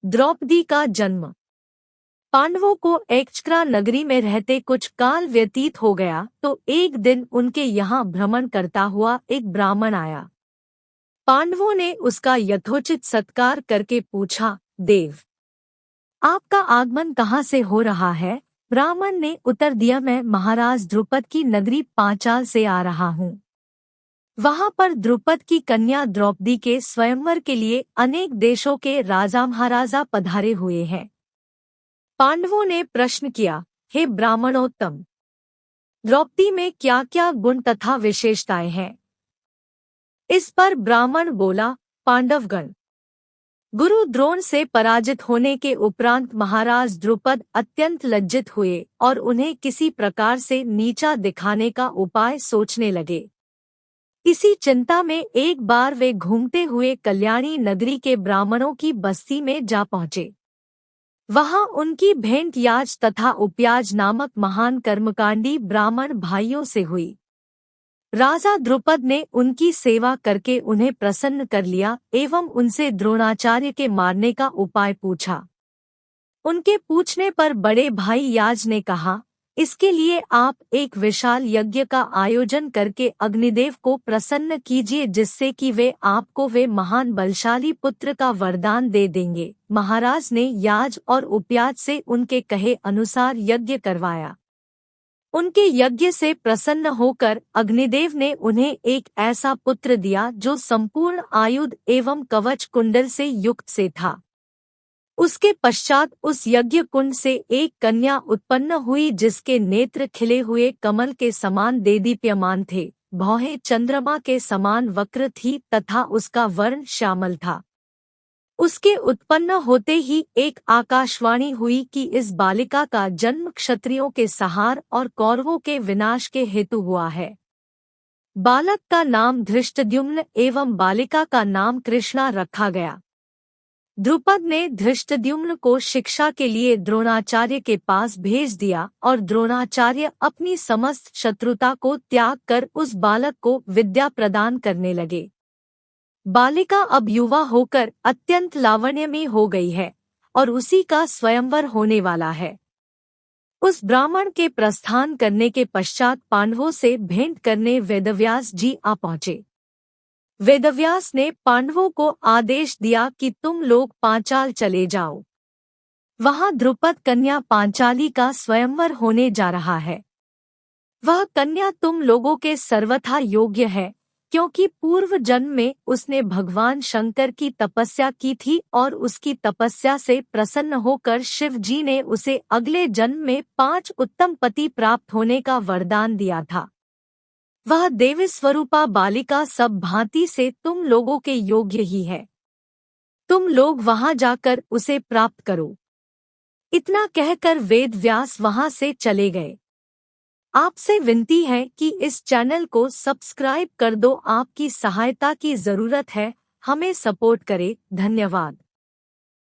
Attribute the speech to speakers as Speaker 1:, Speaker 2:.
Speaker 1: द्रौपदी का जन्म। पांडवों को एक्चक्रा नगरी में रहते कुछ काल व्यतीत हो गया तो एक दिन उनके यहाँ भ्रमण करता हुआ एक ब्राह्मण आया। पांडवों ने उसका यथोचित सत्कार करके पूछा, देव, आपका आगमन कहाँ से हो रहा है? ब्राह्मण ने उत्तर दिया, मैं महाराज द्रुपद की नगरी पांचाल से आ रहा हूँ। वहाँ पर द्रुपद की कन्या द्रौपदी के स्वयंवर के लिए अनेक देशों के राजा महाराजा पधारे हुए हैं। पांडवों ने प्रश्न किया, हे ब्राह्मणोत्तम, द्रौपदी में क्या क्या गुण तथा विशेषताएं हैं? इस पर ब्राह्मण बोला, पांडवगण, गुरु द्रोण से पराजित होने के उपरांत महाराज द्रुपद अत्यंत लज्जित हुए और उन्हें किसी प्रकार से नीचा दिखाने का उपाय सोचने लगे। इसी चिंता में एक बार वे घूमते हुए कल्याणी नगरी के ब्राह्मणों की बस्ती में जा पहुँचे। वहां उनकी भेंट याज तथा उपयाज नामक महान कर्मकांडी ब्राह्मण भाइयों से हुई। राजा द्रुपद ने उनकी सेवा करके उन्हें प्रसन्न कर लिया एवं उनसे द्रोणाचार्य के मारने का उपाय पूछा। उनके पूछने पर बड़े भाई याज ने कहा, इसके लिए आप एक विशाल यज्ञ का आयोजन करके अग्निदेव को प्रसन्न कीजिए, जिससे कि वे आपको वे महान बलशाली पुत्र का वरदान दे देंगे। महाराज ने याज और उपयाज से उनके कहे अनुसार यज्ञ करवाया। उनके यज्ञ से प्रसन्न होकर अग्निदेव ने उन्हें एक ऐसा पुत्र दिया जो संपूर्ण आयुध एवं कवच कुंडल से युक्त से था। उसके पश्चात उस यज्ञ कुंड से एक कन्या उत्पन्न हुई जिसके नेत्र खिले हुए कमल के समान देदीप्यमान थे, भौहें चंद्रमा के समान वक्र थी तथा उसका वर्ण श्यामल था। उसके उत्पन्न होते ही एक आकाशवाणी हुई कि इस बालिका का जन्म क्षत्रियों के संहार और कौरवों के विनाश के हेतु हुआ है। बालक का नाम धृष्टद्युम्न एवं बालिका का नाम कृष्णा रखा गया। द्रुपद ने धृष्टद्युम्न को शिक्षा के लिए द्रोणाचार्य के पास भेज दिया और द्रोणाचार्य अपनी समस्त शत्रुता को त्याग कर उस बालक को विद्या प्रदान करने लगे। बालिका अब युवा होकर अत्यंत लावण्यमयी हो गई है और उसी का स्वयंवर होने वाला है। उस ब्राह्मण के प्रस्थान करने के पश्चात पांडवों से भेंट करने वेदव्यास जी आ पहुँचे। वेदव्यास ने पांडवों को आदेश दिया कि तुम लोग पांचाल चले जाओ। वहां द्रुपद कन्या पांचाली का स्वयंवर होने जा रहा है। वह कन्या तुम लोगों के सर्वथा योग्य है, क्योंकि पूर्व जन्म में उसने भगवान शंकर की तपस्या की थी और उसकी तपस्या से प्रसन्न होकर शिव जी ने उसे अगले जन्म में 5 उत्तम पति प्राप्त होने का वरदान दिया था। वह देवी स्वरूपा बालिका सब भांति से तुम लोगों के योग्य ही है। तुम लोग वहां जाकर उसे प्राप्त करो। इतना कहकर वेदव्यास वहां से चले गए। आपसे विनती है कि इस चैनल को सब्सक्राइब कर दो। आपकी सहायता की जरूरत है, हमें सपोर्ट करें। धन्यवाद।